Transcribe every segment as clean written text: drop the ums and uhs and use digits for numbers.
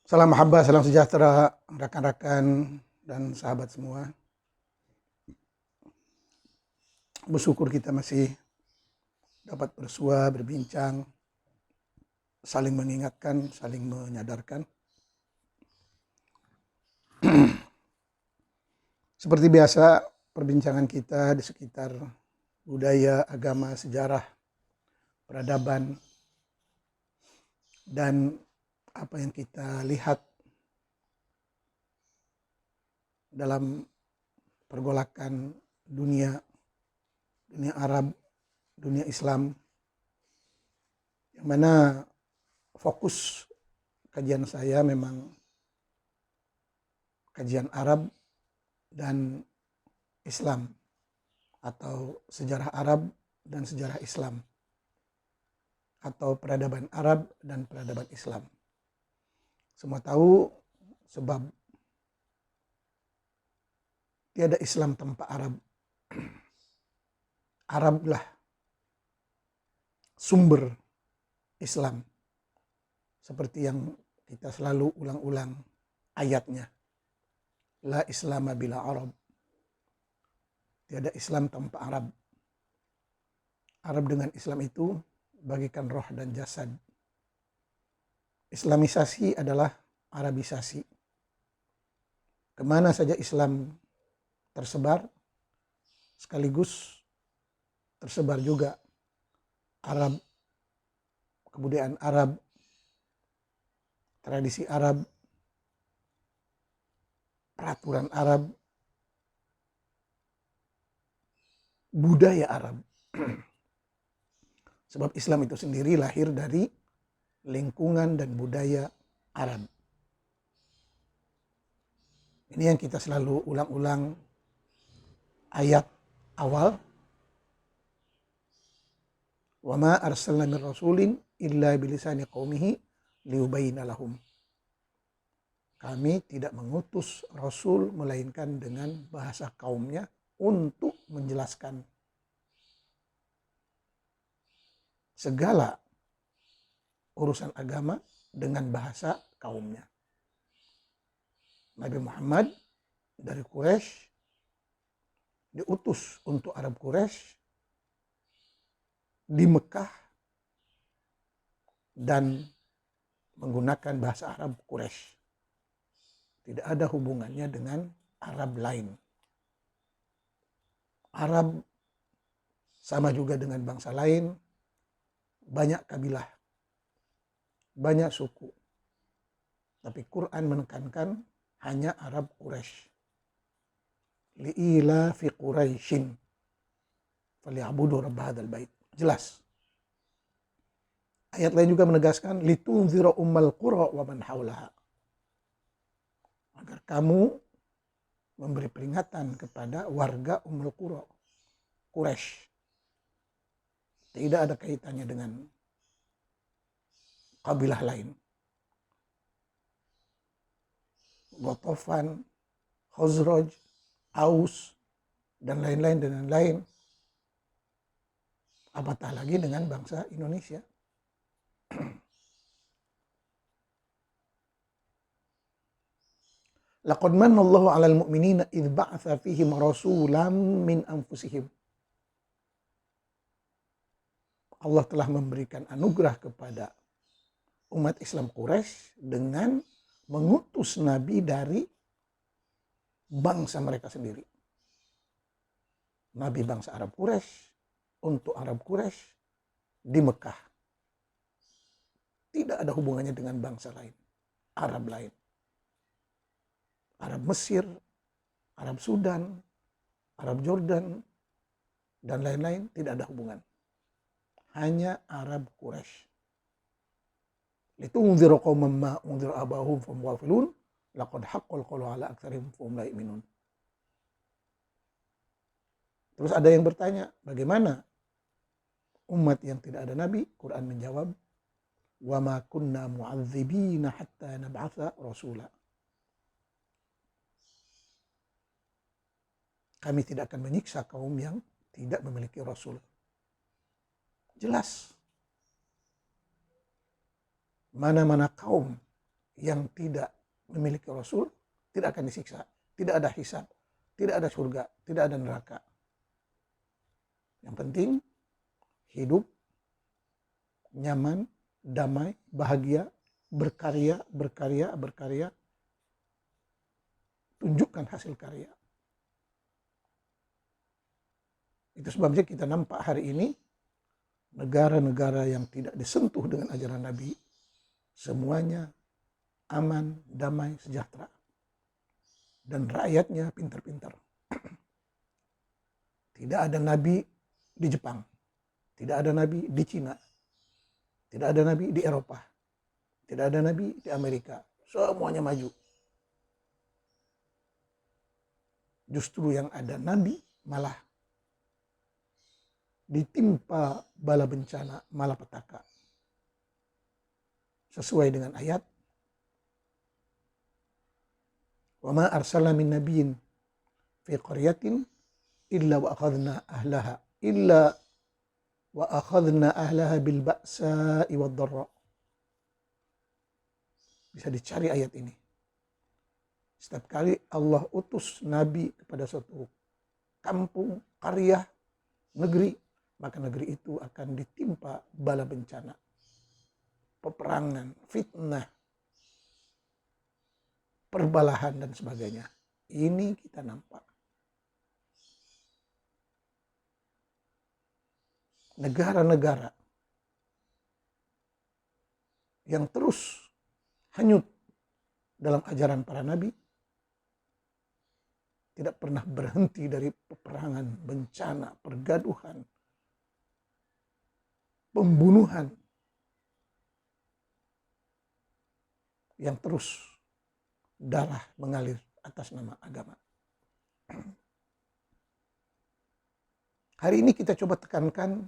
Salam mahabbah, salam sejahtera rekan-rekan dan sahabat semua. Bersyukur kita masih dapat bersua, berbincang, saling mengingatkan, saling menyadarkan. Seperti biasa, perbincangan kita di sekitar budaya, agama, sejarah, peradaban, dan apa yang kita lihat dalam pergolakan dunia Arab, dunia Islam, yang mana fokus kajian saya memang kajian Arab dan Islam, atau sejarah Arab dan sejarah Islam, atau peradaban Arab dan peradaban Islam. Semua tahu sebab tiada Islam tanpa Arab. Arablah sumber Islam. Seperti yang kita selalu ulang-ulang ayatnya. La Islama bila Arab. Tiada Islam tanpa Arab. Arab dengan Islam itu bagikan roh dan jasad. Islamisasi adalah Arabisasi. Kemana saja Islam tersebar, sekaligus tersebar juga Arab, kebudayaan Arab, tradisi Arab, peraturan Arab, budaya Arab. Sebab Islam itu sendiri lahir dari lingkungan dan budaya Arab. Ini yang kita selalu ulang-ulang ayat awal. Wa ma arsalna min rasulin illa bilisani qaumihi liyubayyina lahum. Kami tidak mengutus rasul melainkan dengan bahasa kaumnya untuk menjelaskan segala urusan agama dengan bahasa kaumnya. Nabi Muhammad dari Quraisy diutus untuk Arab Quraisy di Mekah dan menggunakan bahasa Arab Quraisy. Tidak ada hubungannya dengan Arab lain. Arab sama juga dengan bangsa lain, banyak kabilah, banyak suku. Tapi Quran menekankan hanya Arab Quraisy. Li'ila fi Quraisyin falyabudu rabb hadzal bait. Jelas. Ayat lain juga menegaskan litunzira ummal qura wa man haulaha. Agar kamu memberi peringatan kepada warga Ummul Qura, Quraisy. Tidak ada kaitannya dengan kabilah lain. Ghatafan, Khazraj, Aus, dan lain-lain dan lain-lain. Apatah lagi dengan bangsa Indonesia. Laqad manna Allahu 'alal mu'minina idz ba'atsa fihim rasulan min anfusihim. Allah telah memberikan anugerah kepada umat Islam Quraisy dengan mengutus nabi dari bangsa mereka sendiri. Nabi bangsa Arab Quraisy untuk Arab Quraisy di Mekah. Tidak ada hubungannya dengan bangsa lain, Arab lain. Arab Mesir, Arab Sudan, Arab Jordan, dan lain-lain tidak ada hubungan. Hanya Arab Quraisy. Litunzira qauman ma unzira abahum fahum ghafilun laqad haqqal qawlu ala aktsarihim fahum la yu'minun. Terus ada yang bertanya, bagaimana umat yang tidak ada nabi? Quran menjawab, wa ma kunna mu'adzibina hatta nab'atsa rasula. Kami tidak akan menyiksa kaum yang tidak memiliki rasul. Jelas. Mana-mana kaum yang tidak memiliki Rasul tidak akan disiksa. Tidak ada hisab, tidak ada surga, tidak ada neraka. Yang penting hidup nyaman, damai, bahagia, berkarya, berkarya, berkarya. Tunjukkan hasil karya. Itu sebabnya kita nampak hari ini negara-negara yang tidak disentuh dengan ajaran Nabi, semuanya aman, damai, sejahtera. Dan rakyatnya pintar-pintar. Tidak ada Nabi di Jepang, tidak ada Nabi di Cina, tidak ada Nabi di Eropa, tidak ada Nabi di Amerika. Semuanya maju. Justru yang ada Nabi malah ditimpa bala bencana, malapetaka. Sesuai dengan ayat, "Wa ma arsalna min nabiyyin fi qaryatin illa wa akhadna ahlaha bil ba'sa'i wad dharra." Bisa dicari ayat ini. Setiap kali Allah utus Nabi kepada suatu kampung, qaryah, negeri, maka negeri itu akan ditimpa bala bencana, peperangan, fitnah, perbalahan dan sebagainya. Ini kita nampak. Negara-negara yang terus hanyut dalam ajaran para nabi tidak pernah berhenti dari peperangan, bencana, pergaduhan, pembunuhan yang terus darah mengalir atas nama agama. Hari ini kita coba tekankan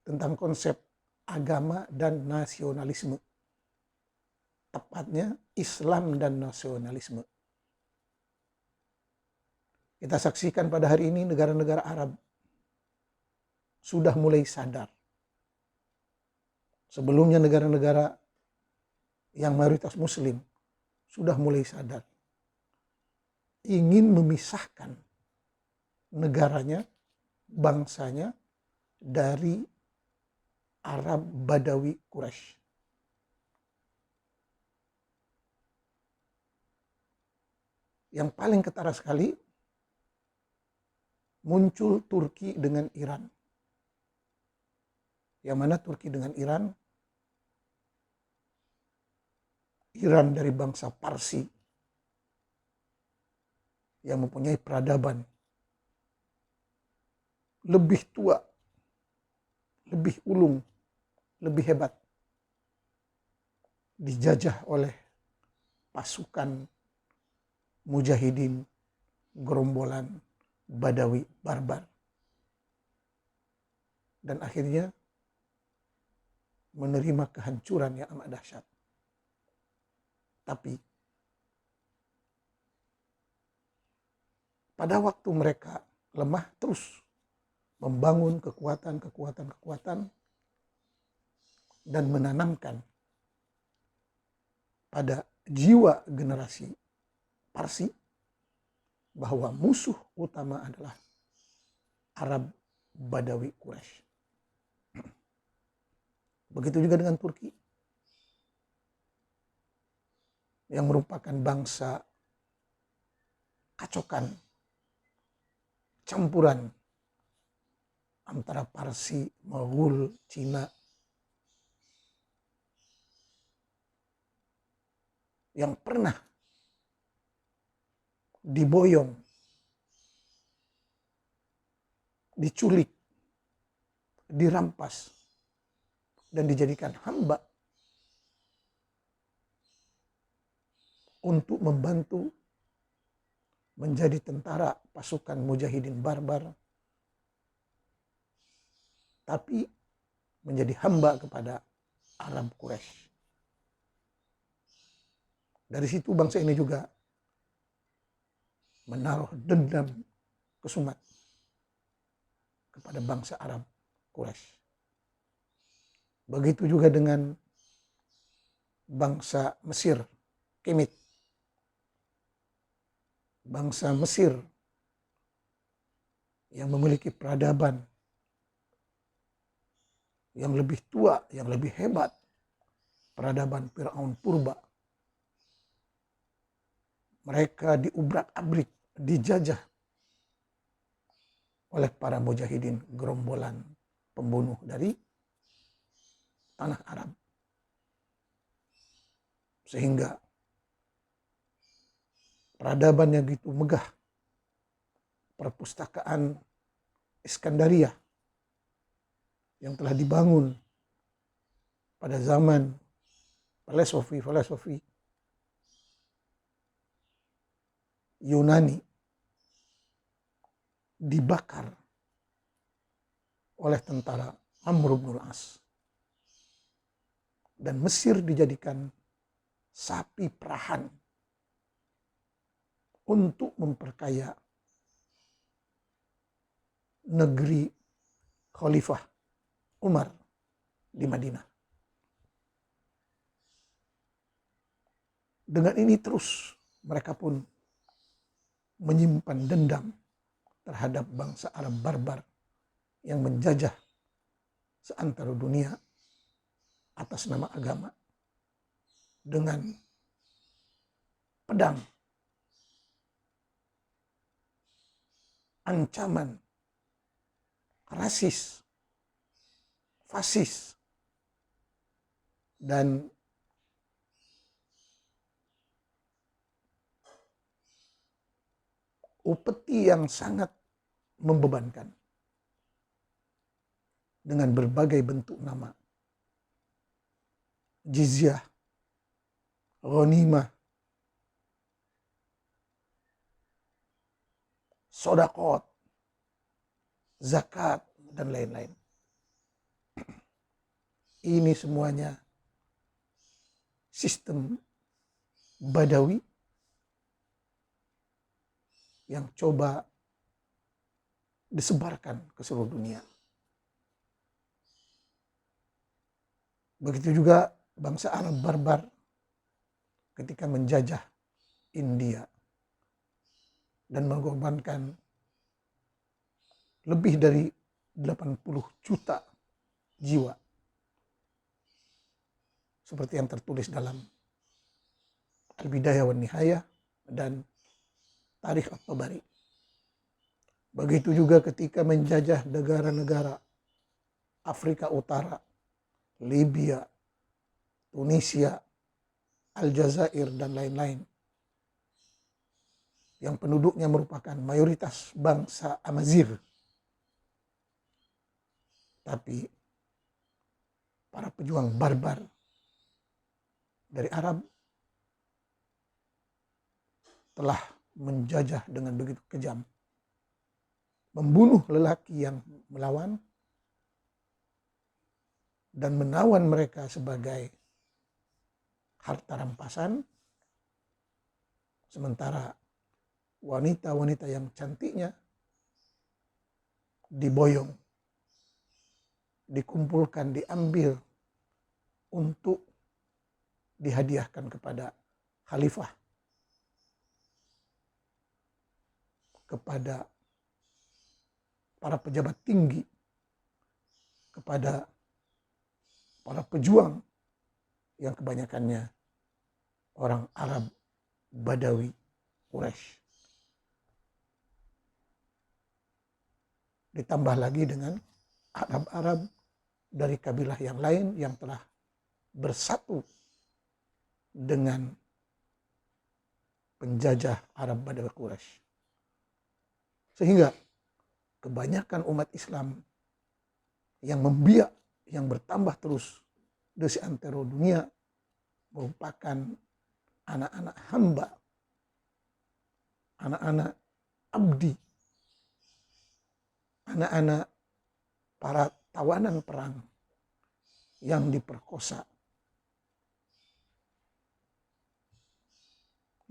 tentang konsep agama dan nasionalisme. Tepatnya Islam dan nasionalisme. Kita saksikan pada hari ini negara-negara Arab sudah mulai sadar. Sebelumnya negara-negara yang mayoritas Muslim sudah mulai sadar. Ingin memisahkan negaranya, bangsanya dari Arab Badawi Quraisy. Yang paling ketara sekali muncul Turki dengan Iran. Yang mana Turki dengan Iran dari bangsa Parsi yang mempunyai peradaban lebih tua, lebih ulung, lebih hebat, dijajah oleh pasukan mujahidin, gerombolan Badawi barbar, dan akhirnya menerima kehancuran yang amat dahsyat. Tapi pada waktu mereka lemah, terus membangun kekuatan dan menanamkan pada jiwa generasi Parsi bahwa musuh utama adalah Arab Badawi Quraisy. Begitu juga dengan Turki yang merupakan bangsa kacokan, campuran antara Parsi, Mogul, Cina, yang pernah diboyong, diculik, dirampas, dan dijadikan hamba untuk membantu menjadi tentara pasukan mujahidin barbar, tapi menjadi hamba kepada Arab Quraisy. Dari situ bangsa ini juga menaruh dendam kesumat kepada bangsa Arab Quraisy. Begitu juga dengan bangsa Mesir, Kemit. Bangsa Mesir yang memiliki peradaban yang lebih tua, yang lebih hebat, peradaban Firaun purba. Mereka diubrak-abrik, dijajah oleh para mujahidin, gerombolan pembunuh dari tanah Arab. Sehingga peradaban yang begitu megah, perpustakaan Iskandaria yang telah dibangun pada zaman filosofi Yunani dibakar oleh tentara Amr bin As, dan Mesir dijadikan sapi perahan untuk memperkaya negeri Khalifah Umar di Madinah. Dengan ini terus mereka pun menyimpan dendam terhadap bangsa Arab barbar yang menjajah seantero dunia atas nama agama dengan pedang, ancaman, rasis, fasis, dan upeti yang sangat membebankan dengan berbagai bentuk nama. Jizyah, ghanimah, sodakot, zakat, dan lain-lain. Ini semuanya sistem Badawi yang coba disebarkan ke seluruh dunia. Begitu juga bangsa Arab barbar ketika menjajah India dan mengorbankan lebih dari 80 juta jiwa. Seperti yang tertulis dalam Al-Bidayah wa Nihayah dan Tarikh At-Tabari. Begitu juga ketika menjajah negara-negara Afrika Utara, Libya, Tunisia, Aljazair, dan lain-lain, yang penduduknya merupakan mayoritas bangsa Amazigh. Tapi para pejuang barbar dari Arab telah menjajah dengan begitu kejam, membunuh lelaki yang melawan dan menawan mereka sebagai harta rampasan, sementara wanita-wanita yang cantiknya diboyong, dikumpulkan, diambil untuk dihadiahkan kepada khalifah, kepada para pejabat tinggi, kepada para pejuang yang kebanyakannya orang Arab Badawi Quraisy. Ditambah lagi dengan Arab-Arab dari kabilah yang lain yang telah bersatu dengan penjajah Arab Badawi Quraisy. Sehingga kebanyakan umat Islam yang membiak, yang bertambah terus di seantero dunia merupakan anak-anak hamba, anak-anak abdi, anak-anak para tawanan perang yang diperkosa,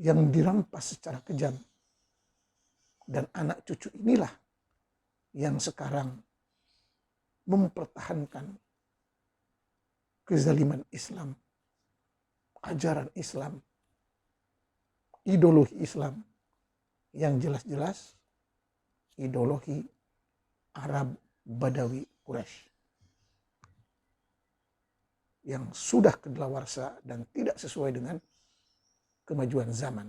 yang dirampas secara kejam. Dan anak cucu inilah yang sekarang mempertahankan kezaliman Islam, ajaran Islam, ideologi Islam yang jelas-jelas ideologi Arab Badawi Quraisy yang sudah kedaluarsa dan tidak sesuai dengan kemajuan zaman.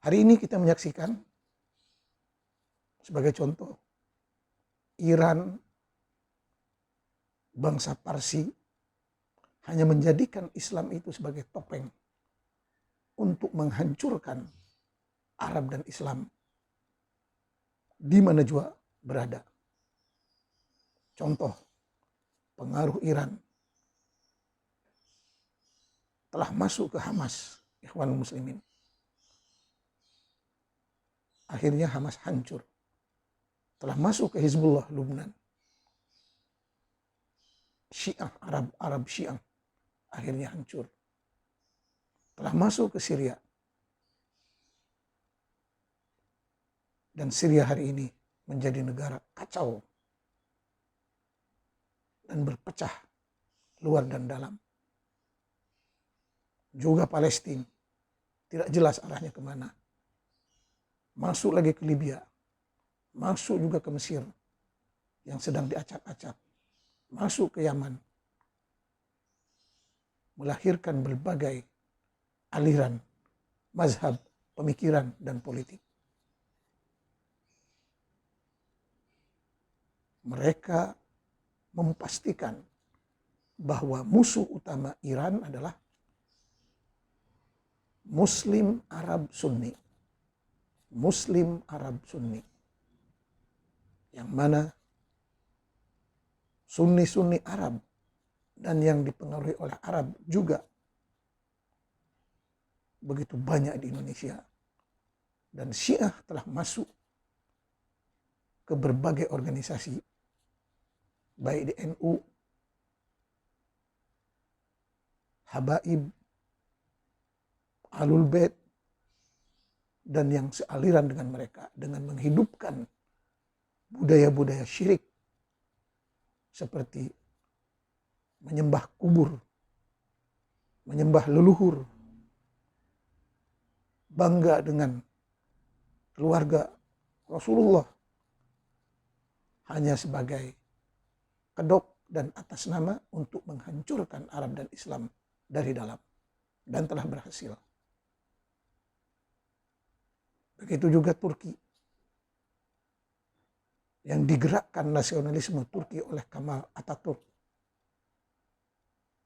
Hari ini kita menyaksikan sebagai contoh Iran, bangsa Parsi, hanya menjadikan Islam itu sebagai topeng untuk menghancurkan Arab dan Islam di mana jua berada. Contoh, pengaruh Iran telah masuk ke Hamas, Ikhwanul Muslimin. Akhirnya Hamas hancur. Telah masuk ke Hizbullah Lubnan. Syiah, Arab Syiah, akhirnya hancur. Telah masuk ke Syria. Dan Syria hari ini menjadi negara kacau dan berpecah luar dan dalam. Juga Palestina, tidak jelas arahnya kemana. Masuk lagi ke Libya, masuk juga ke Mesir yang sedang diacak-acak, masuk ke Yaman, melahirkan berbagai aliran, mazhab, pemikiran, dan politik. Mereka memastikan bahwa musuh utama Iran adalah Muslim Arab Sunni. Muslim Arab Sunni. Yang mana Sunni-Sunni Arab dan yang dipengaruhi oleh Arab juga begitu banyak di Indonesia. Dan Syiah telah masuk ke berbagai organisasi, baik di NU, Habaib, Ahlul Bait, dan yang sealiran dengan mereka dengan menghidupkan budaya-budaya syirik seperti menyembah kubur, menyembah leluhur, bangga dengan keluarga Rasulullah hanya sebagai kedok dan atas nama untuk menghancurkan Arab dan Islam dari dalam, dan telah berhasil. Begitu juga Turki, yang digerakkan nasionalisme Turki oleh Kemal Atatürk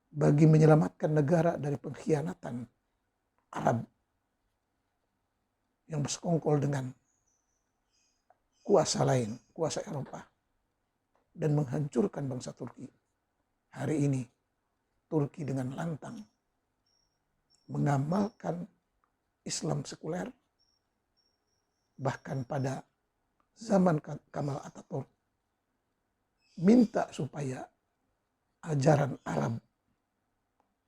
bagi menyelamatkan negara dari pengkhianatan Arab yang bersekongkol dengan kuasa lain, kuasa Eropa, dan menghancurkan bangsa Turki. Hari ini Turki dengan lantang mengamalkan Islam sekuler. Bahkan pada zaman Kemal Atatürk minta supaya ajaran Arab,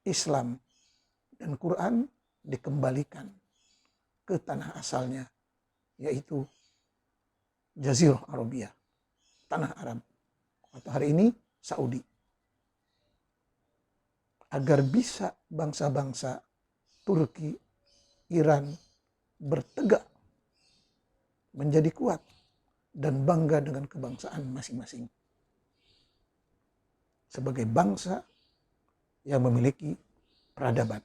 Islam, dan Quran dikembalikan ke tanah asalnya, yaitu Jazirah Arabia, tanah Arab, atau hari ini Saudi. Agar bisa bangsa-bangsa Turki, Iran bertegak menjadi kuat dan bangga dengan kebangsaan masing-masing. Sebagai bangsa yang memiliki peradaban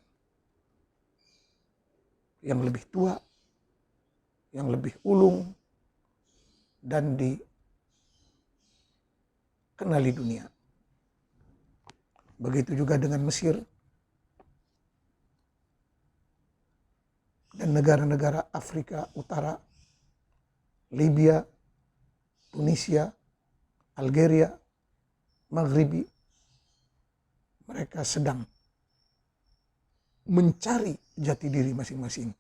yang lebih tua, yang lebih ulung, dan dikenali dunia. Begitu juga dengan Mesir dan negara-negara Afrika Utara, Libya, Tunisia, Algeria, Maghribi. Mereka sedang mencari jati diri masing-masing.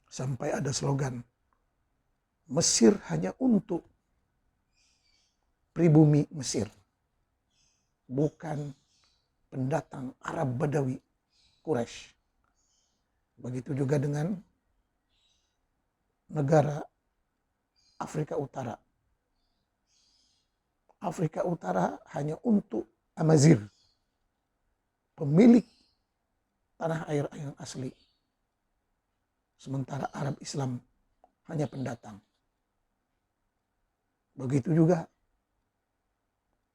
Sampai ada slogan, Mesir hanya untuk pribumi Mesir, bukan pendatang Arab Badawi Quraisy. Begitu juga dengan negara Afrika Utara, Afrika Utara hanya untuk Amazigh, pemilik tanah air yang asli. Sementara Arab Islam hanya pendatang. Begitu juga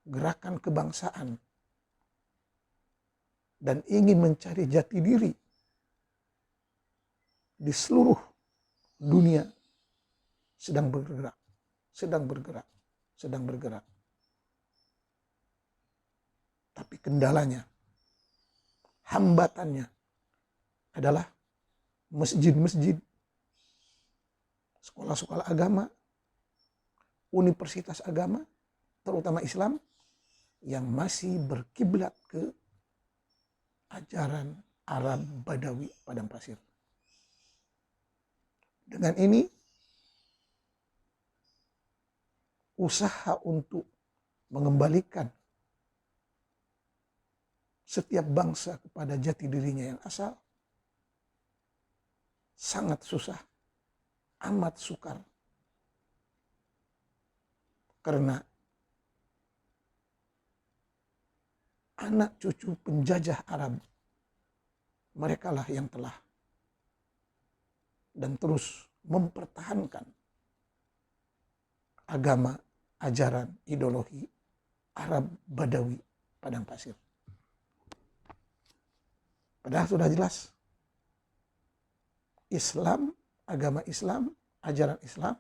gerakan kebangsaan dan ingin mencari jati diri di seluruh dunia sedang bergerak. Tapi kendalanya, hambatannya adalah masjid-masjid, sekolah-sekolah agama, universitas agama, terutama Islam, yang masih berkiblat ke ajaran Arab Badawi padang pasir. Dengan ini, usaha untuk mengembalikan setiap bangsa kepada jati dirinya yang asal sangat susah, amat sukar. Karena anak cucu penjajah Arab, merekalah yang telah dan terus mempertahankan agama, ajaran, ideologi Arab Badawi padang pasir. Padahal sudah jelas, Islam, agama Islam, ajaran Islam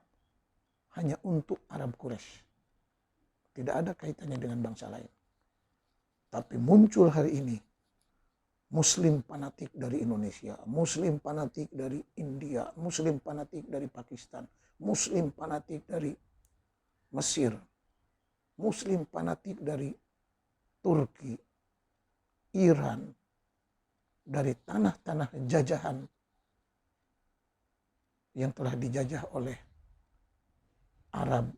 hanya untuk Arab Quraisy. Tidak ada kaitannya dengan bangsa lain. Tapi muncul hari ini Muslim fanatik dari Indonesia, Muslim fanatik dari India, Muslim fanatik dari Pakistan, Muslim fanatik dari Mesir, Muslim fanatik dari Turki, Iran, dari tanah-tanah jajahan yang telah dijajah oleh Arab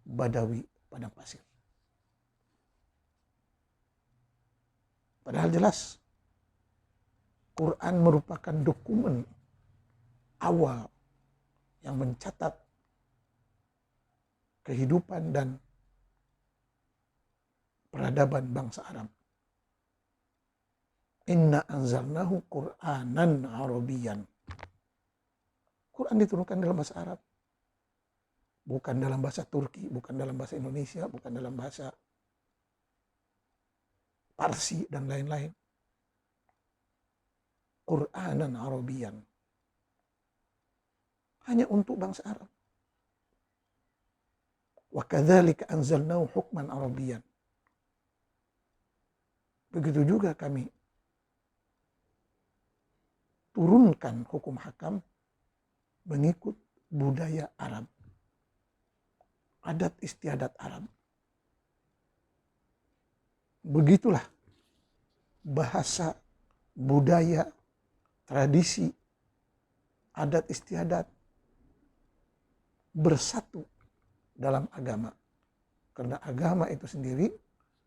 Badawi padang pasir. Padahal jelas Quran merupakan dokumen awal yang mencatat kehidupan dan peradaban bangsa Arab. Inna anzalnahu Qur'anan Arabiyyan. Quran diturunkan dalam bahasa Arab. Bukan dalam bahasa Turki, bukan dalam bahasa Indonesia, bukan dalam bahasa Parsi dan lain-lain. Qur'anan Arabiyyan. Hanya untuk bangsa Arab. Wa kadzalika anzalnahu hukman Arabiyyan. Begitu juga kami turunkan hukum hakam mengikut budaya Arab, adat istiadat Arab. Begitulah bahasa, budaya, tradisi, adat istiadat bersatu dalam agama. Karena agama itu sendiri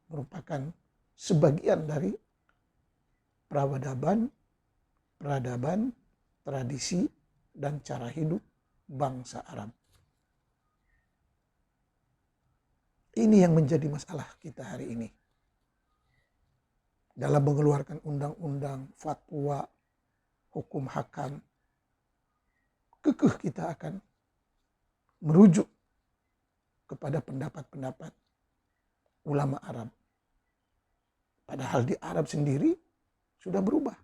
merupakan sebagian dari peradaban, tradisi, dan cara hidup bangsa Arab. Ini yang menjadi masalah kita hari ini. Dalam mengeluarkan undang-undang, fatwa, hukum hakam, kekeh kita akan merujuk kepada pendapat-pendapat ulama Arab. Padahal di Arab sendiri sudah berubah.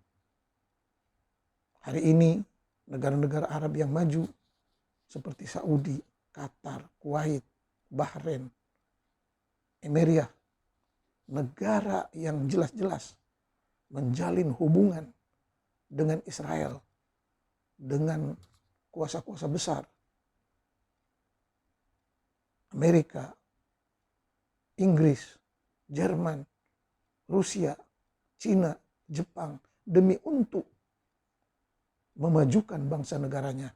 Hari ini negara-negara Arab yang maju seperti Saudi, Qatar, Kuwait, Bahrain, Emiria, negara yang jelas-jelas menjalin hubungan dengan Israel, dengan kuasa-kuasa besar Amerika, Inggris, Jerman, Rusia, Cina, Jepang, demi untuk memajukan bangsa negaranya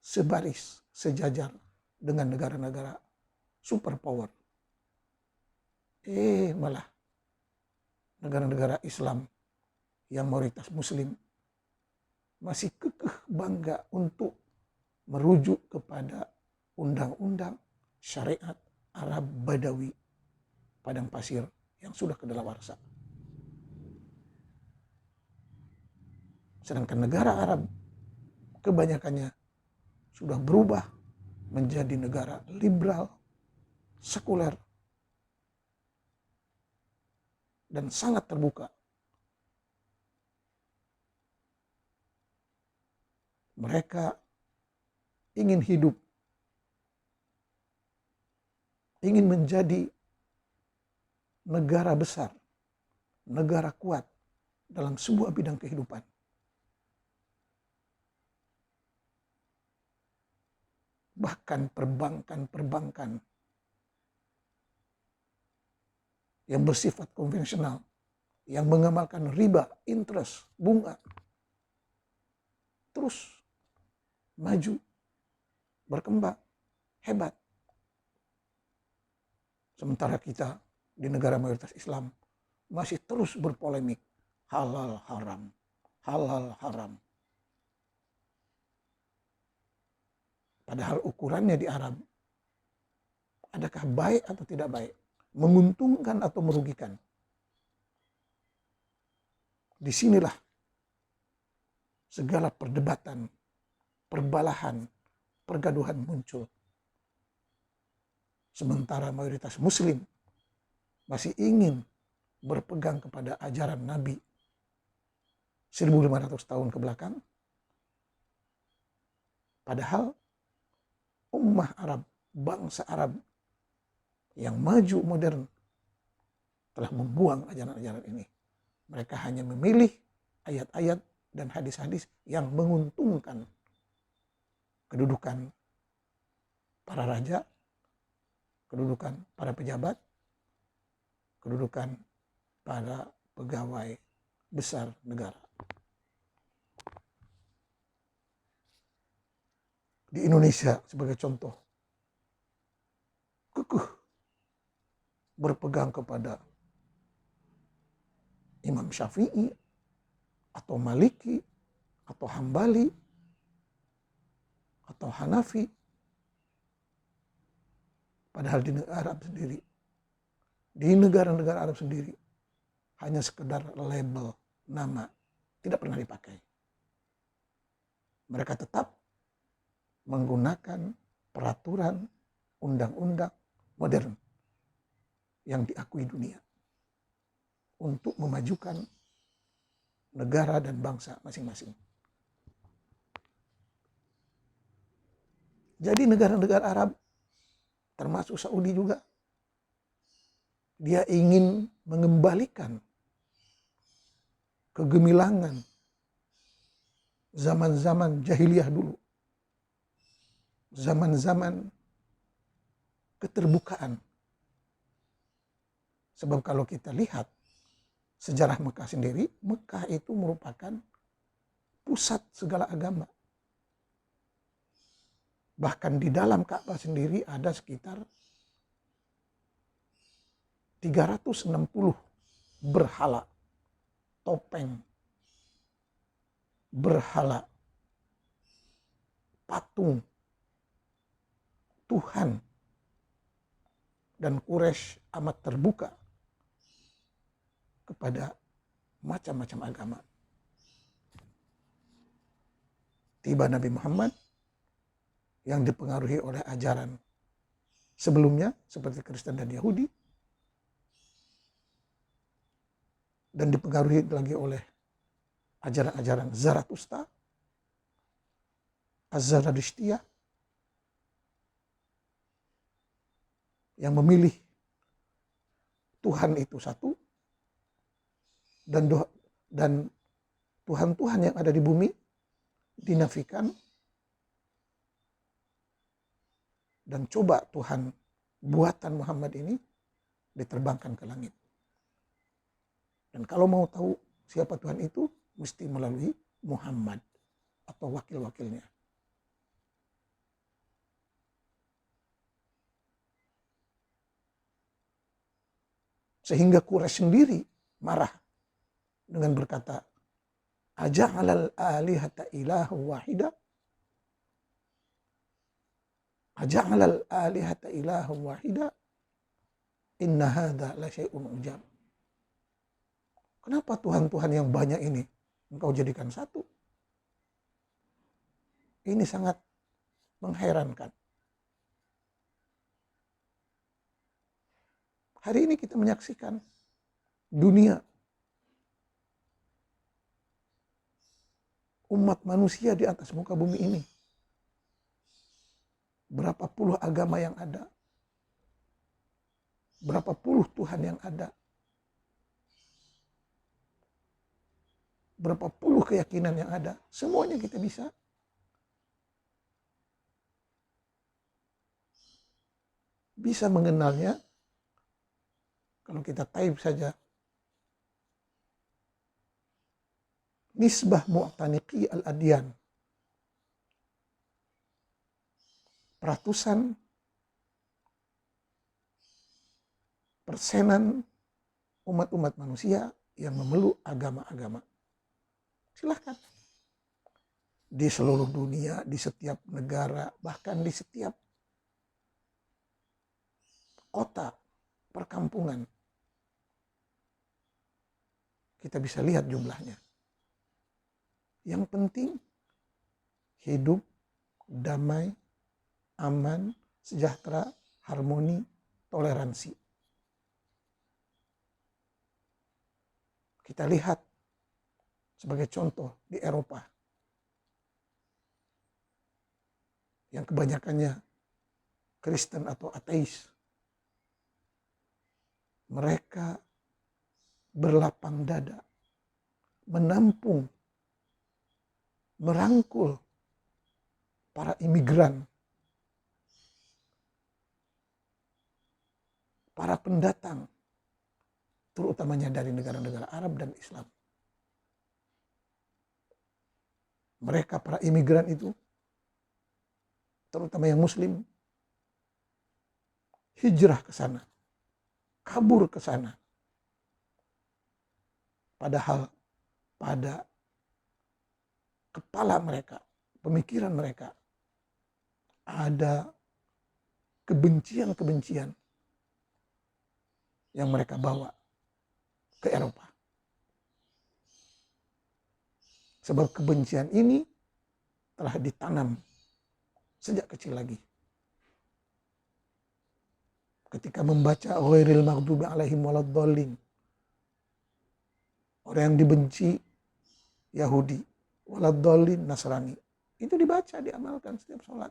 sebaris, sejajar dengan negara-negara superpower. Malah negara-negara Islam yang mayoritas Muslim masih kekeh bangga untuk merujuk kepada undang-undang syariat Arab Badawi padang pasir yang sudah kadaluarsa. Sedangkan negara Arab kebanyakannya sudah berubah menjadi negara liberal, sekuler, dan sangat terbuka. Mereka ingin hidup, ingin menjadi negara besar, negara kuat dalam sebuah bidang kehidupan. Bahkan perbankan-perbankan yang bersifat konvensional, yang mengamalkan riba, interest, bunga, terus maju, berkembang, hebat. Sementara kita di negara mayoritas Islam masih terus berpolemik halal haram, halal haram. Padahal ukurannya di Arab, adakah baik atau tidak baik, menguntungkan atau merugikan. Disinilah segala perdebatan, perbalahan, pergaduhan muncul. Sementara mayoritas muslim masih ingin berpegang kepada ajaran Nabi 1500 tahun ke belakang. Padahal ummah Arab, bangsa Arab yang maju modern telah membuang ajaran-ajaran ini. Mereka hanya memilih ayat-ayat dan hadis-hadis yang menguntungkan kedudukan para raja, kedudukan para pejabat, kedudukan para pegawai besar negara. Di Indonesia sebagai contoh, kekeh berpegang kepada Imam Syafi'i atau Maliki atau Hambali atau Hanafi. Padahal di negara Arab sendiri, di negara-negara Arab sendiri, hanya sekedar label, nama, tidak pernah dipakai. Mereka tetap menggunakan peraturan undang-undang modern yang diakui dunia untuk memajukan negara dan bangsa masing-masing. Jadi negara-negara Arab, termasuk Saudi juga, dia ingin mengembalikan kegemilangan zaman-zaman jahiliyah dulu. Zaman-zaman keterbukaan. Sebab kalau kita lihat sejarah Mekah sendiri, Mekah itu merupakan pusat segala agama. Bahkan di dalam Ka'bah sendiri ada sekitar 360 berhala, topeng, berhala, patung, Tuhan. Dan Quraisy amat terbuka kepada macam-macam agama. Tiba Nabi Muhammad yang dipengaruhi oleh ajaran sebelumnya seperti Kristen dan Yahudi, dan dipengaruhi lagi oleh ajaran-ajaran Zarathustra, Az-Zaradishtiyah, yang memilih Tuhan itu satu, dan Tuhan-Tuhan yang ada di bumi dinafikan, dan coba Tuhan buatan Muhammad ini diterbangkan ke langit. Dan kalau mau tahu siapa Tuhan itu, mesti melalui Muhammad atau wakil-wakilnya. Sehingga Quraisy sendiri marah dengan berkata, aja'alal alihata ilahu wahida? Aja'alal alihata ilahu wahida? Inna hadza la syai'un ujab. Kenapa Tuhan-Tuhan yang banyak ini engkau jadikan satu? Ini sangat mengherankan. Hari ini kita menyaksikan dunia, umat manusia di atas muka bumi ini. Berapa puluh agama yang ada. Berapa puluh Tuhan yang ada. Berapa puluh keyakinan yang ada. Semuanya kita bisa mengenalnya kalau kita type saja Nisbah Mu'taniqi al-Adyan, peratusan persenan umat-umat manusia yang memeluk agama-agama. Silahkan. Di seluruh dunia, di setiap negara, bahkan di setiap kota, perkampungan. Kita bisa lihat jumlahnya. Yang penting hidup damai, aman, sejahtera, harmoni, toleransi. Kita lihat sebagai contoh di Eropa yang kebanyakannya Kristen atau ateis. Mereka berlapang dada, menampung, merangkul para imigran, para pendatang, terutamanya dari negara-negara Arab dan Islam. Mereka para imigran itu, terutama yang Muslim, hijrah ke sana, kabur ke sana. Padahal pada kepala mereka, pemikiran mereka, ada kebencian-kebencian yang mereka bawa ke Eropa. Sebab kebencian ini telah ditanam sejak kecil lagi. Ketika membaca ghairil maghdubi alaihim waladdallin, orang yang dibenci Yahudi, waladdallin Nasrani, itu dibaca, diamalkan setiap sholat.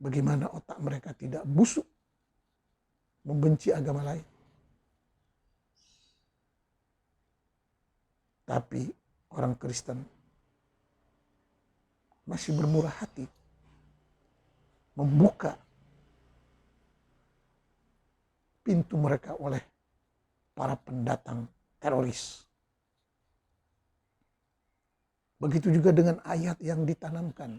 Bagaimana otak mereka tidak busuk membenci agama lain. Tapi orang Kristen masih bermurah hati membuka pintu mereka oleh para pendatang teroris. Begitu juga dengan ayat yang ditanamkan,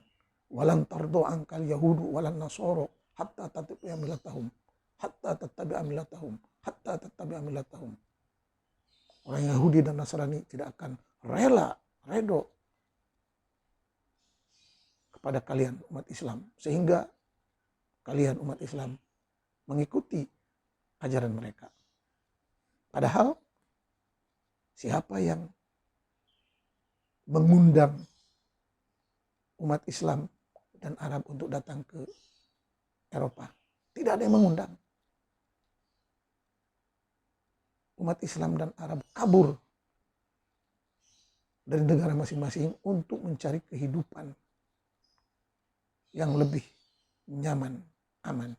walan tardo angkal yahudu walan nasoro hatta tattabi'a millatahum hatta tattabi'a millatahum hatta tattabi'a millatahum. Orang Yahudi dan Nasrani tidak akan redo kepada kalian umat Islam, sehingga kalian umat Islam mengikuti ajaran mereka. Padahal siapa yang mengundang umat Islam dan Arab untuk datang ke Eropa? Tidak ada yang mengundang. Umat Islam dan Arab kabur dari negara masing-masing untuk mencari kehidupan yang lebih nyaman, aman.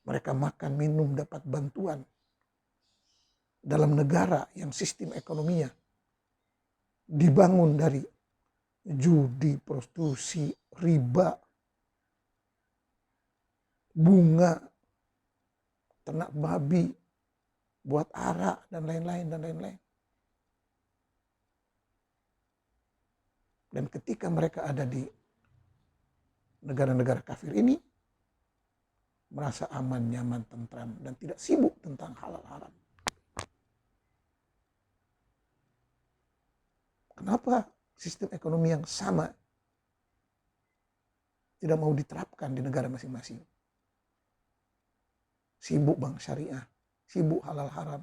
Mereka makan, minum, dapat bantuan dalam negara yang sistem ekonominya dibangun dari judi, prostitusi, riba, bunga, ternak babi, buat arak, dan lain-lain, dan lain-lain. Dan ketika mereka ada di negara-negara kafir ini, merasa aman, nyaman, tentram, dan tidak sibuk tentang halal haram. Kenapa sistem ekonomi yang sama tidak mau diterapkan di negara masing-masing? sibuk bank syariah, sibuk halal haram.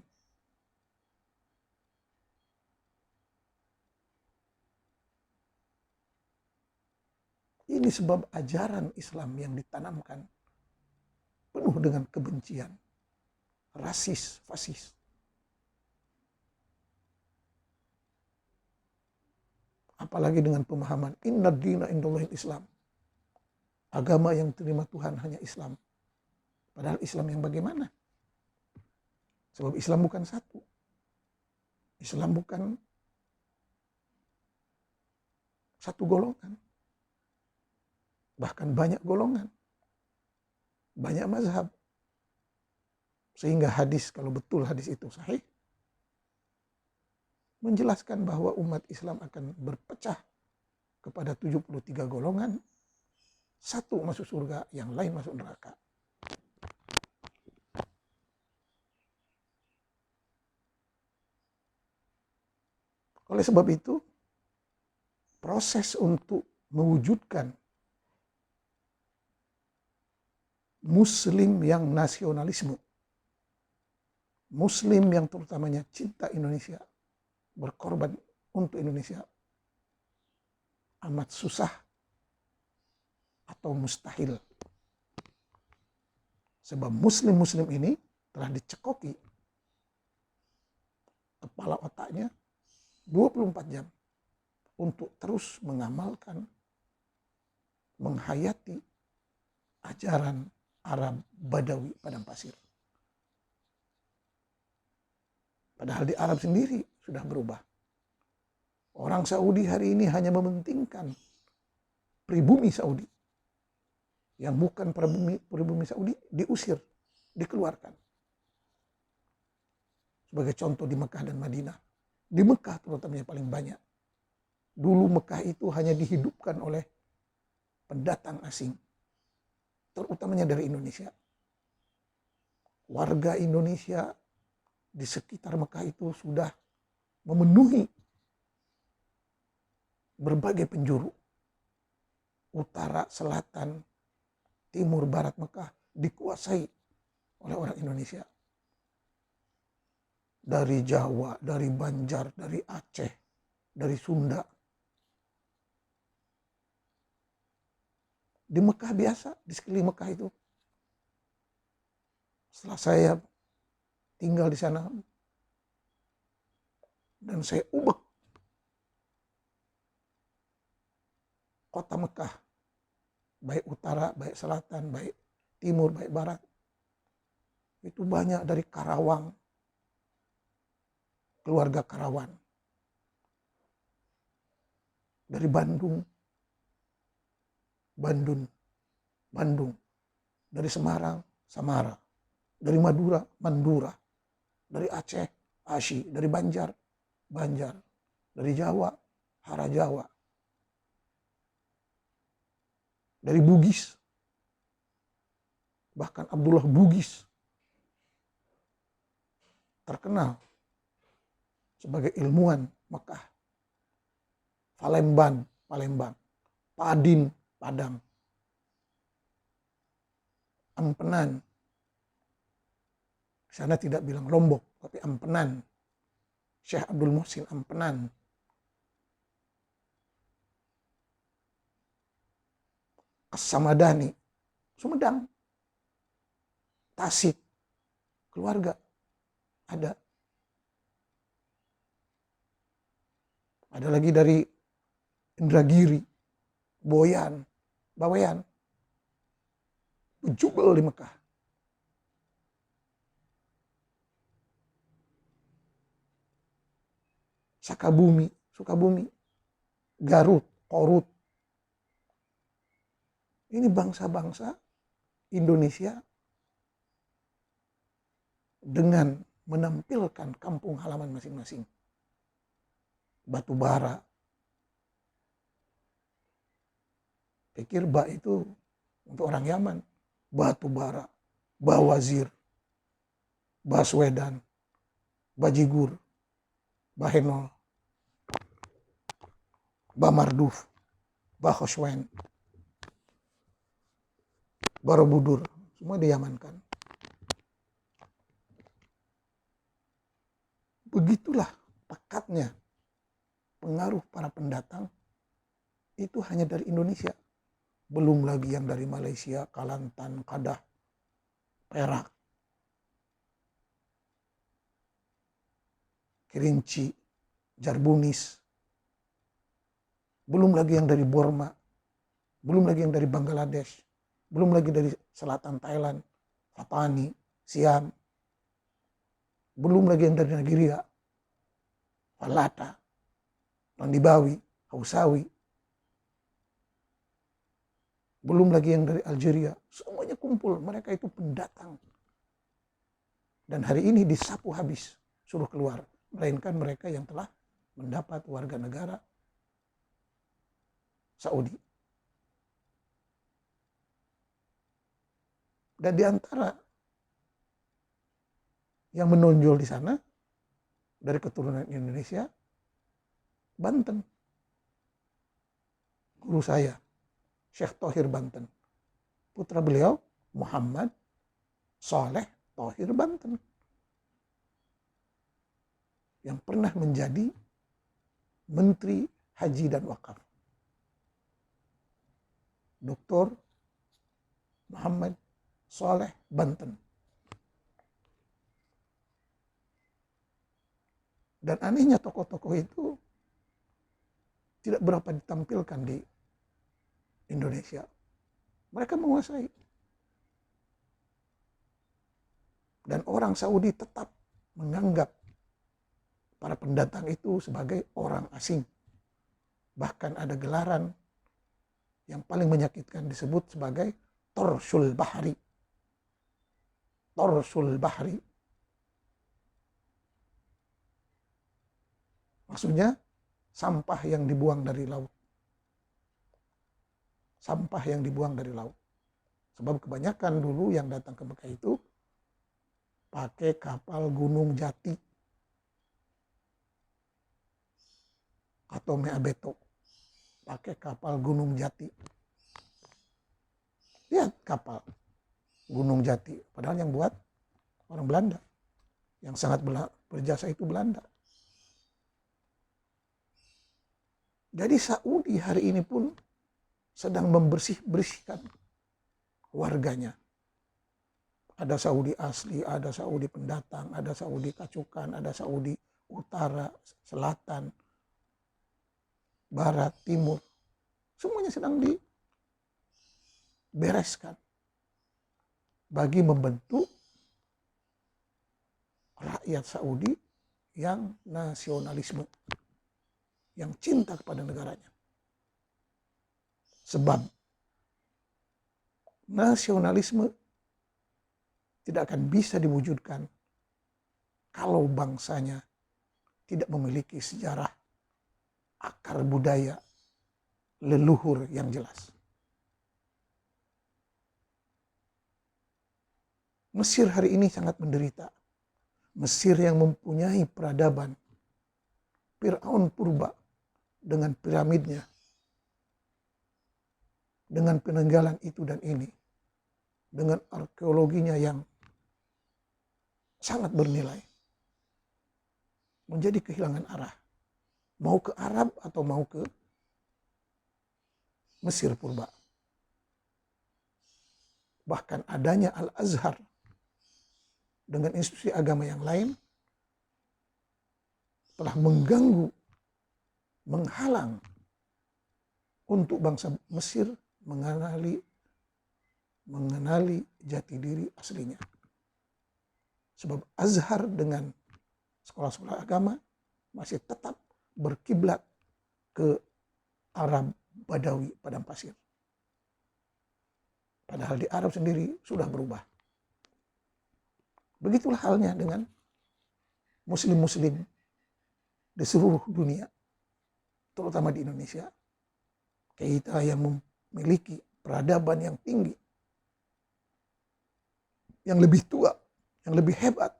Ini sebab ajaran Islam yang ditanamkan penuh dengan kebencian, rasis, fasis. Apalagi dengan pemahaman inna dina indallahi Islam. Agama yang terima Tuhan hanya Islam. Padahal Islam yang bagaimana? Sebab Islam bukan satu. Islam bukan satu golongan. Bahkan banyak golongan. Banyak mazhab. Sehingga hadis, kalau betul hadis itu sahih, menjelaskan bahwa umat Islam akan berpecah kepada 73 golongan. Satu masuk surga, yang lain masuk neraka. Oleh sebab itu, proses untuk mewujudkan Muslim yang nasionalisme, Muslim yang terutamanya cinta Indonesia, berkorban untuk Indonesia, amat susah atau mustahil. Sebab Muslim-Muslim ini telah dicekoki kepala otaknya 24 jam untuk terus mengamalkan, menghayati ajaran Arab Badawi padang pasir. Padahal di Arab sendiri sudah berubah. Orang Saudi hari ini hanya mementingkan pribumi Saudi. Yang bukan pribumi Saudi diusir, dikeluarkan. Sebagai contoh di Mekah dan Madinah. Di Mekah terutama yang paling banyak. Dulu Mekah itu hanya dihidupkan oleh pendatang asing. Terutamanya dari Indonesia. Warga Indonesia di sekitar Mekah itu sudah memenuhi berbagai penjuru. Utara, selatan, timur, barat Mekah dikuasai oleh orang Indonesia. Dari Jawa, dari Banjar, dari Aceh, dari Sunda. Di Mekah biasa, di sekeliling Mekah itu. Setelah saya tinggal di sana dan saya ubah kota Mekah, baik utara, baik selatan, baik timur, baik barat, itu banyak dari Karawang, keluarga Karawan, dari Bandung, dari Semarang, Samara, dari Madura, Mandura, dari Aceh, Asyi, dari Banjar, dari Jawa, Harajawa, dari Bugis, bahkan Abdullah Bugis, terkenal sebagai ilmuwan Mekah, Palembang, Padin, Padang, Ampenan, di sana tidak bilang Lombok, tapi Ampenan, Syekh Abdul Muhsin Ampenan, As-Samadani, Sumedang, Tasik, keluarga ada. Ada lagi dari Indragiri, Boyan, Bawean, Jubel di Mekah. Sukabumi, Garut, Korut. Ini bangsa-bangsa Indonesia dengan menampilkan kampung halaman masing-masing. Batu bara. Pikir ba itu untuk orang Yaman. Batu bara, Bawazir, Baswedan, Bajigur, Bahenol, Bamarduf, Bahoswen, Borobudur, semua diamankan. Begitulah pekatnya pengaruh para pendatang itu hanya dari Indonesia. Belum lagi yang dari Malaysia, Kelantan, Kedah, Perak, Kerinci, Jarbunis. Belum lagi yang dari Burma, belum lagi yang dari Bangladesh, belum lagi dari selatan Thailand, Fatani, Siam, belum lagi yang dari Nigeria, Falata, Randibawi, Hausawi, belum lagi yang dari Algeria. Semuanya kumpul, mereka itu pendatang. Dan hari ini disapu habis, suruh keluar. Melainkan mereka yang telah mendapat warga negara Saudi. Dan di antara yang menonjol di sana dari keturunan Indonesia, Banten. Guru saya, Syekh Thohir Banten. Putra beliau, Muhammad Saleh Thohir Banten. Yang pernah menjadi Menteri Haji dan Wakaf. Dr. Muhammad Saleh Banten. Dan anehnya tokoh-tokoh itu tidak berapa ditampilkan di Indonesia. Mereka menguasai. Dan orang Saudi tetap menganggap para pendatang itu sebagai orang asing. Bahkan ada gelaran yang paling menyakitkan disebut sebagai Torsul Bahri. Torsul Bahri. Maksudnya sampah yang dibuang dari laut. Sampah yang dibuang dari laut. Sebab kebanyakan dulu yang datang ke Mekah itu pakai kapal Gunung Jati atau Meabeto. Pakai kapal Gunung Jati. Lihat kapal Gunung Jati. Padahal yang buat orang Belanda. Yang sangat berjasa itu Belanda. Jadi Saudi hari ini pun sedang membersihkan warganya. Ada Saudi asli, ada Saudi pendatang, ada Saudi kacukan, ada Saudi utara, selatan, barat, timur. Semuanya sedang dibereskan bagi membentuk rakyat Saudi yang nasionalisme, yang cinta kepada negaranya. Sebab nasionalisme tidak akan bisa diwujudkan kalau bangsanya tidak memiliki sejarah, akar budaya, leluhur yang jelas. Mesir hari ini sangat menderita. Mesir yang mempunyai peradaban Fir'aun purba dengan piramidnya, dengan peninggalan itu dan ini, dengan arkeologinya yang sangat bernilai, menjadi kehilangan arah. Mau ke Arab atau mau ke Mesir purba. Bahkan adanya Al-Azhar dengan institusi agama yang lain telah mengganggu, menghalang untuk bangsa Mesir mengenali jati diri aslinya. Sebab Azhar dengan sekolah-sekolah agama masih tetap berkiblat ke Arab Badawi padang pasir. Padahal di Arab sendiri sudah berubah. Begitulah halnya dengan muslim-muslim di seluruh dunia, terutama di Indonesia. Kita yang memiliki peradaban yang tinggi, yang lebih tua, yang lebih hebat,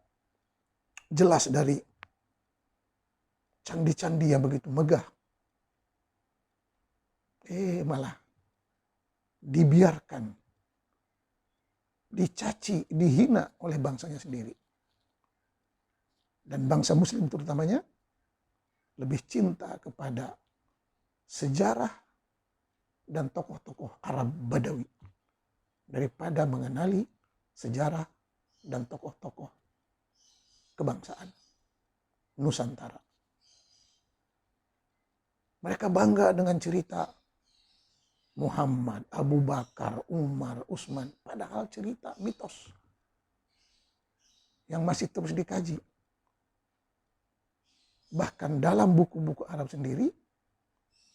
jelas dari candi-candi yang begitu megah, malah dibiarkan, dicaci, dihina oleh bangsanya sendiri. dan bangsa Muslim terutamanya lebih cinta kepada sejarah dan tokoh-tokoh Arab Badawi daripada mengenali sejarah dan tokoh-tokoh kebangsaan Nusantara. Mereka bangga dengan cerita Muhammad, Abu Bakar, Umar, Utsman, padahal cerita mitos yang masih terus dikaji. Bahkan dalam buku-buku Arab sendiri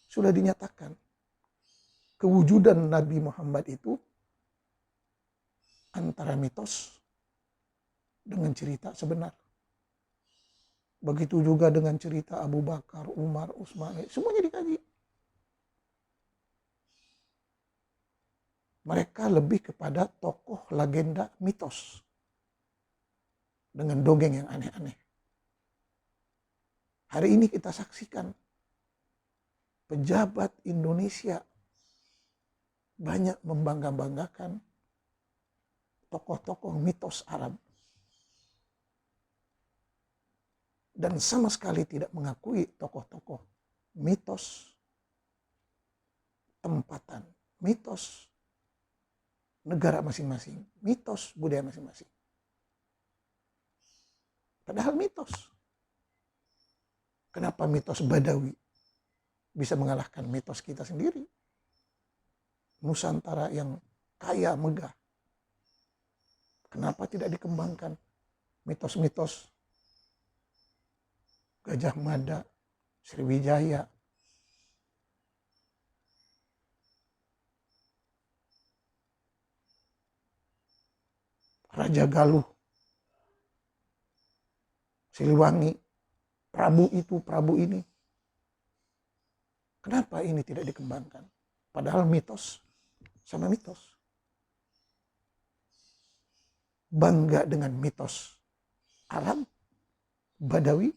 sudah dinyatakan kewujudan Nabi Muhammad itu antara mitos dengan cerita sebenar. Begitu juga dengan cerita Abu Bakar, Umar, Utsman, semuanya dikaji. Mereka lebih kepada tokoh legenda mitos dengan dongeng yang aneh-aneh. Hari ini kita saksikan pejabat Indonesia banyak membangga-banggakan tokoh-tokoh mitos Arab dan sama sekali tidak mengakui tokoh-tokoh mitos tempatan, mitos negara masing-masing, mitos budaya masing-masing. Padahal mitos. Kenapa mitos Badawi bisa mengalahkan mitos kita sendiri? Nusantara yang kaya, megah. Kenapa tidak dikembangkan mitos-mitos Gajah Mada, Sriwijaya, Raja Galuh, Siliwangi, Prabu itu, Prabu ini. Kenapa ini tidak dikembangkan? Padahal mitos sama mitos. Bangga dengan mitos Arab, Badawi,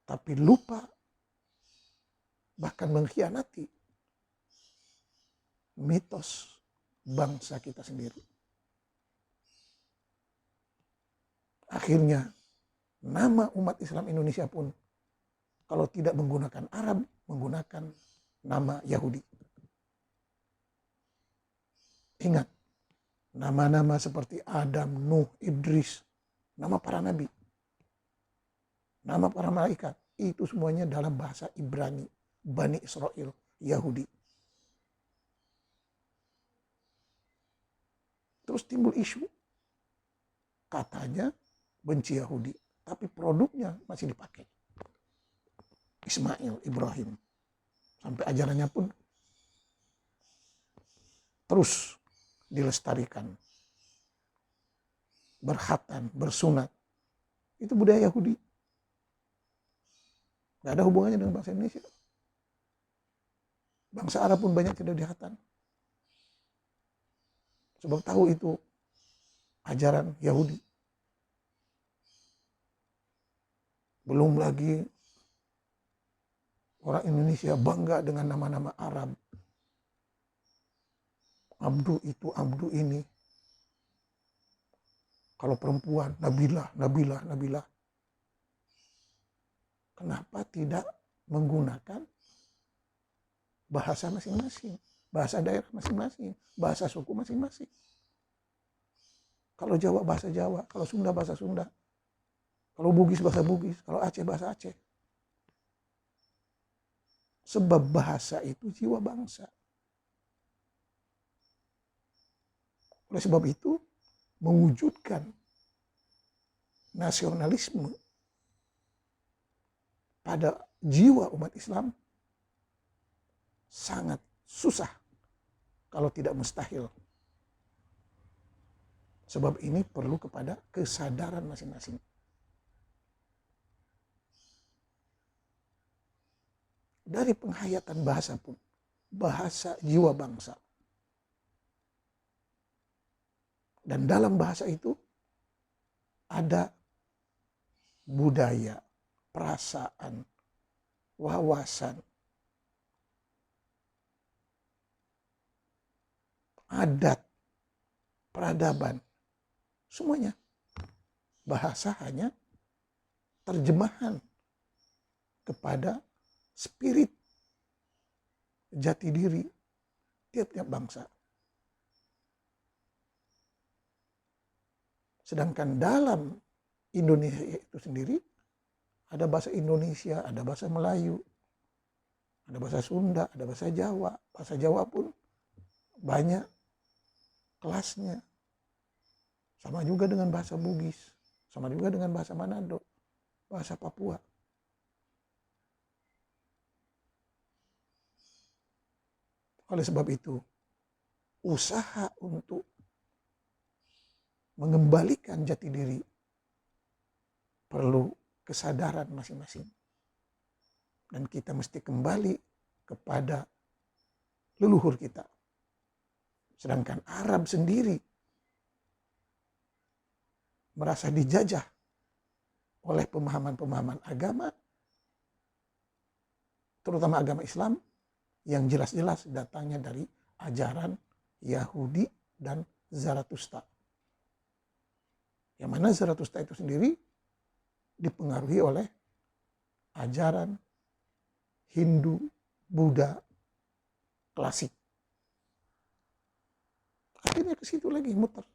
tapi lupa bahkan mengkhianati mitos bangsa kita sendiri. Akhirnya nama umat Islam Indonesia pun kalau tidak menggunakan Arab, menggunakan nama Yahudi. Ingat, nama-nama seperti Adam, Nuh, Idris, nama para nabi, nama para malaikat, itu semuanya dalam bahasa Ibrani, Bani Israel, Yahudi. Terus timbul isu, katanya benci Yahudi, tapi produknya masih dipakai. Ismail, Ibrahim, sampai ajarannya pun terus dilestarikan. Berkhatan, bersunat, itu budaya Yahudi. Gak ada hubungannya dengan bangsa Indonesia. Bangsa Arab pun banyak tidak dihatan. Sebab tahu itu ajaran Yahudi. Belum lagi orang Indonesia bangga dengan nama-nama Arab. Abdu itu, Abdu ini. Kalau perempuan, Nabilah, Nabilah, Nabilah. Kenapa tidak menggunakan bahasa masing-masing, bahasa daerah masing-masing, bahasa suku masing-masing? Kalau Jawa bahasa Jawa, kalau Sunda bahasa Sunda, kalau Bugis bahasa Bugis, kalau Aceh bahasa Aceh. Sebab bahasa itu jiwa bangsa. Oleh sebab itu, mewujudkan nasionalisme pada jiwa umat Islam sangat susah, kalau tidak mustahil. Sebab ini perlu kepada kesadaran masing-masing. Dari penghayatan bahasa pun, bahasa jiwa bangsa. Dan dalam bahasa itu ada budaya, perasaan, wawasan, adat, peradaban, semuanya. Bahasa hanya terjemahan kepada spirit jati diri tiap-tiap bangsa. Sedangkan dalam Indonesia itu sendiri ada bahasa Indonesia, ada bahasa Melayu, ada bahasa Sunda, ada bahasa Jawa. Bahasa Jawa pun banyak kelasnya. Sama juga dengan bahasa Bugis, sama juga dengan bahasa Manado, bahasa Papua. Oleh sebab itu, usaha untuk mengembalikan jati diri perlu kesadaran masing-masing. Dan kita mesti kembali kepada leluhur kita. Sedangkan Arab sendiri merasa dijajah oleh pemahaman-pemahaman agama, terutama agama Islam, yang jelas-jelas datangnya dari ajaran Yahudi dan Zarathustra. Yang mana Zarathustra itu sendiri dipengaruhi oleh ajaran Hindu, Buddha, klasik. Akhirnya ke situ lagi muter.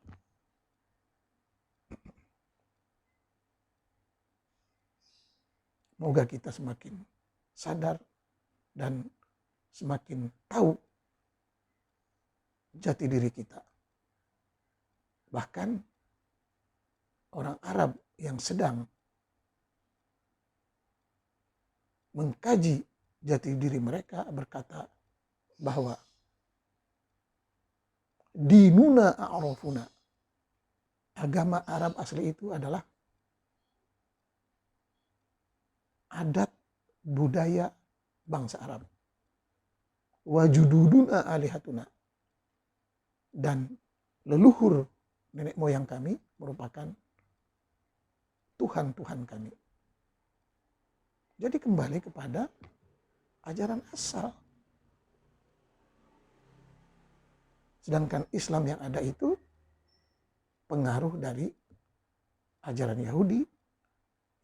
Semoga kita semakin sadar dan semakin tahu jati diri kita. Bahkan orang Arab yang sedang mengkaji jati diri mereka berkata bahwa dinuna a'rafuna, agama Arab asli itu adalah adat budaya bangsa Arab. Wajududuna alihatuna, dan leluhur nenek moyang kami merupakan Tuhan-Tuhan kami. Jadi kembali kepada ajaran asal. Sedangkan Islam yang ada itu pengaruh dari ajaran Yahudi,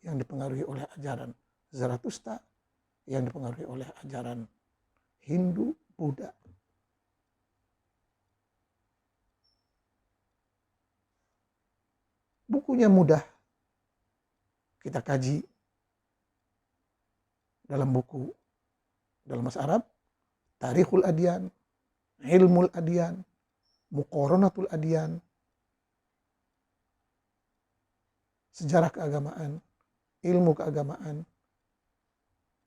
yang dipengaruhi oleh ajaran Zarathustra, yang dipengaruhi oleh ajaran Hindu, Buddha. Bukunya mudah kita kaji dalam buku dalam bahasa Arab, Tarikhul Adyan, Ilmul Adyan, Muqaranatul Adyan, sejarah keagamaan, ilmu keagamaan,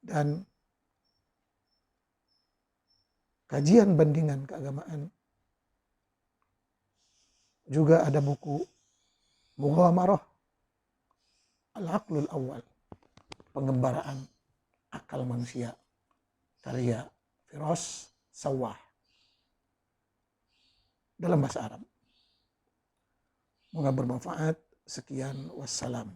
dan kajian bandingan keagamaan. Juga ada buku Mughamarah Al-Aqlul Awal, pengembaraan akal manusia, karya Firas Sawah dalam bahasa Arab. Semoga bermanfaat. Sekian, wassalam.